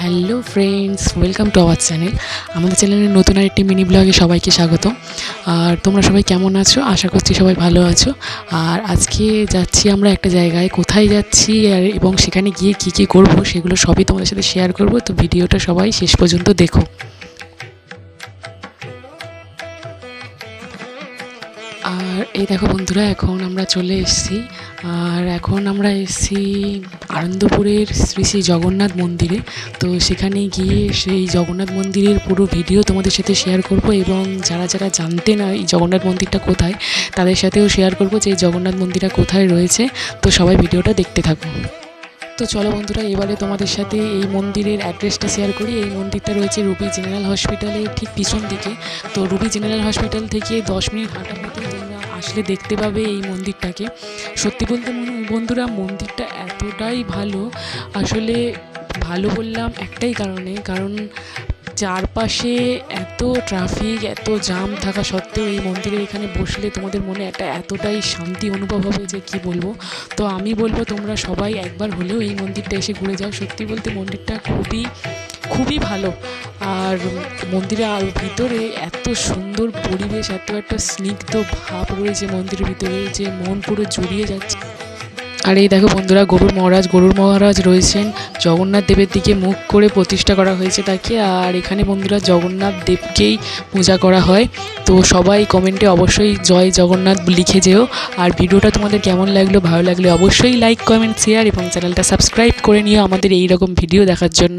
Hello friends, welcome to our channel. আমাদের চ্যানেলের নতুন আরেকটি মিনি ব্লগে সবাইকে স্বাগত। আর তোমরা সবাই কেমন আছো? আশা করছি সবাই ভালো আছো। আর আজকে যাচ্ছি আমরা একটা জায়গায়, কোথায় যাচ্ছি আর এবং সেখানে গিয়ে কী কী করবো সেগুলো সবই তোমাদের সাথে শেয়ার করব। তো ভিডিওটা সবাই শেষ পর্যন্ত দেখো। আর এই দেখো বন্ধুরা, এখন আমরা চলে এসেছি। আর এখন আমরা এসেছি আনন্দপুরের শ্রী শ্রী জগন্নাথ মন্দিরে। তো সেখানে গিয়ে সেই জগন্নাথ মন্দিরের পুরো ভিডিও তোমাদের সাথে শেয়ার করব, এবং যারা যারা জানতে না এই জগন্নাথ মন্দিরটা কোথায় তাদের সাথেও শেয়ার করব যে এই জগন্নাথ মন্দিরটা কোথায় রয়েছে। তো সবাই ভিডিওটা দেখতে থাকো। তো চলো বন্ধুরা, এবারে তোমাদের সাথে এই মন্দিরের অ্যাড্রেসটা শেয়ার করি। এই মন্দিরটা রয়েছে রুবি জেনারেল হসপিটালের ঠিক পিছন দিকে। তো রুবি জেনারেল হসপিটাল থেকে 10 মিনিট হাঁটা পথে তোমরা আসলে দেখতে পাবে এই মন্দিরটাকে। সত্যি বলতে বন্ধুরা, মন্দিরটা এতটাই ভালো, আসলে ভালো বললাম একটাই কারণ চারপাশে এত ট্রাফিক, এত জাম থাকা সত্ত্বেও এই মন্দিরের এখানে বসলে তোমাদের মনে একটা এতটাই শান্তি অনুভব হবে যে কি বলবো। তো আমি বলবো তোমরা সবাই একবার হলেও এই মন্দিরটা এসে ঘুরে যাও। সত্যি বলতে মন্দিরটা খুবই খুবই ভালো। আর মন্দিরের আর ভিতরে এত সুন্দর পরিবেশ, এত একটা স্নিগ্ধ ভাব রয়েছে মন্দিরের ভিতরে যে মন পুরো জুড়িয়ে যাচ্ছে। আর এই দেখো বন্ধুরা, গরুর মহারাজ রয়েছেন। জগন্নাথ দেবের দিকে মুখ করে প্রতিষ্ঠা করা হয়েছে তাকে। আর এখানে বন্ধুরা জগন্নাথ দেবকেই পূজা করা হয়। তো সবাই কমেন্টে অবশ্যই জয় জগন্নাথ লিখে যেও। আর ভিডিওটা তোমাদের কেমন লাগলো, ভালো লাগলে অবশ্যই লাইক, কমেন্ট, শেয়ার এবং চ্যানেলটা সাবস্ক্রাইব করে নিও আমাদের এই রকম ভিডিও দেখার জন্য।